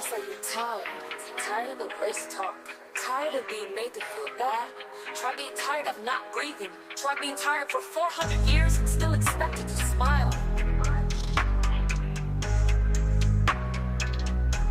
It's like you're tired. Tired of the race talk. Tired of being made to feel bad. Try being tired of not breathing. Try being tired for 400 years and still expected to smile.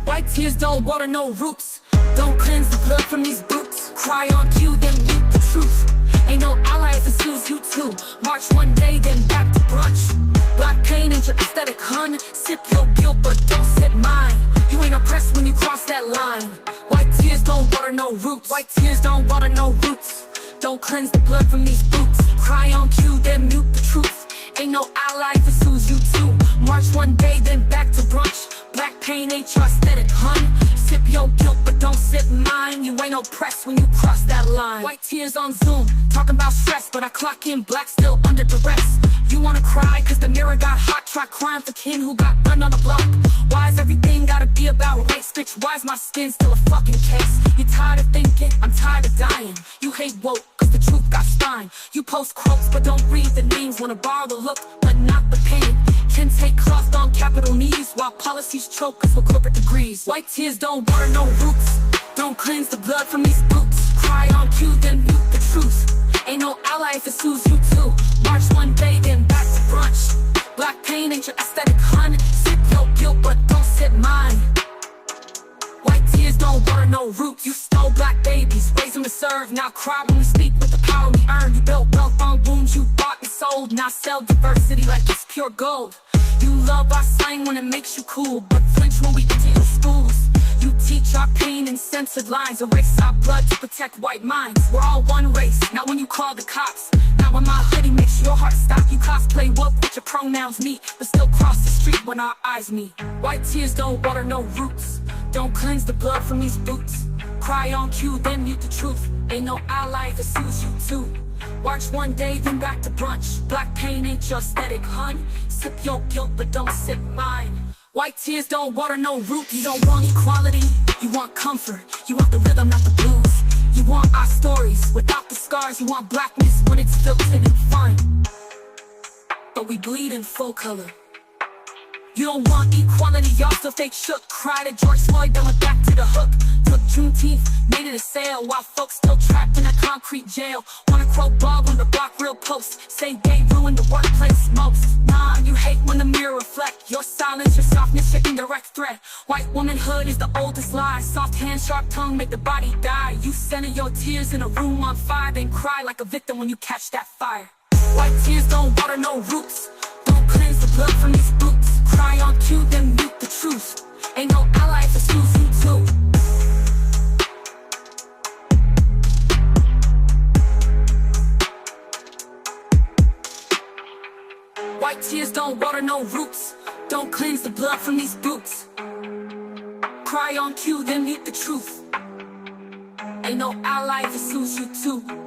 White tears don't water no roots. Don't cleanse the blood from these boots. Cry on cue, then mute the truth. Ain't no ally if it suits you too. March one day, then back to brunch. Black pain ain't your aesthetic, hun. Sip your guilt, but don't sip mine. You ain't oppressed when you cross that line. White tears don't water no roots. White tears don't water no roots. Don't cleanse the blood from these boots. Cry on cue, then mute the truth. Ain't no ally if it suits you too. March one day, then back to brunch. Black pain ain't your aesthetic, hun. Sip your guilt, but don't sip mine. You ain't oppressed when you cross that line. White tears on Zoom, talking about stress, but I clock in black still under duress. You wanna cry cause the mirror got hot. Try crying for kin who got burned on the block. Why is everything gotta be about race? Bitch, why is my skin still a fucking case? You tired of thinking, I'm tired of dying. You hate woke cause the truth got spine. You post quotes but don't read the names. Wanna borrow the look but not the pain. Can take cloth on capital knees while policies choke us with corporate degrees. White tears don't water no roots. Don't cleanse the blood from these boots. Cry on cue, then mute the truth. Ain't no ally if it suits you too. March one day, then back to brunch. Black pain ain't your aesthetic, hun. Sip your guilt, but don't sip mine. White tears don't water no roots. You stole black babies, raised them to serve. Now cry when we speak with the power we earn. You built wealth on wounds you bought and sold. Now sell diversity like it's pure gold. You love our slang when it makes you cool, but flinch when we get to your schools. You teach our pain in censored lines. Erase our blood to protect white minds. We're all one race, not when you call the cops. Not when my hoodie makes your heart stop. You cosplay woke with your pronouns meet, but still cross the street when our eyes meet. White tears don't water no roots. Don't cleanse the blood from these boots. Cry on cue, then mute the truth. Ain't no ally if it suits you too. March one day, then back to brunch. Black pain ain't your aesthetic, hun. Sip your guilt, but don't sip mine. White tears don't water no root. You don't want equality, you want comfort. You want the rhythm, not the blues. You want our stories without the scars. You want blackness when it's filtered and fun. But we bleed in full color. You don't want equality, y'all still fake shook. Cried at George Floyd, then went back to the hook. Took Juneteenth, made it a sale, while folks still trapped in a concrete jail. Wanna quote Bob on the block real post, say gay ruined the workplace most. Nah, you hate when the mirror reflect your silence, your softness, your indirect threat. White womanhood is the oldest lie. Soft hand, sharp tongue, make the body die. You center your tears in a room on fire, then cry like a victim when you catch that fire. White tears don't water no roots. Don't cleanse the blood from these boots. Cry on cue, then mute the truth. Ain't no ally if it suits you too. White tears don't water no roots. Don't cleanse the blood from these boots. Cry on cue, then mute the truth. Ain't no ally if it suits you too.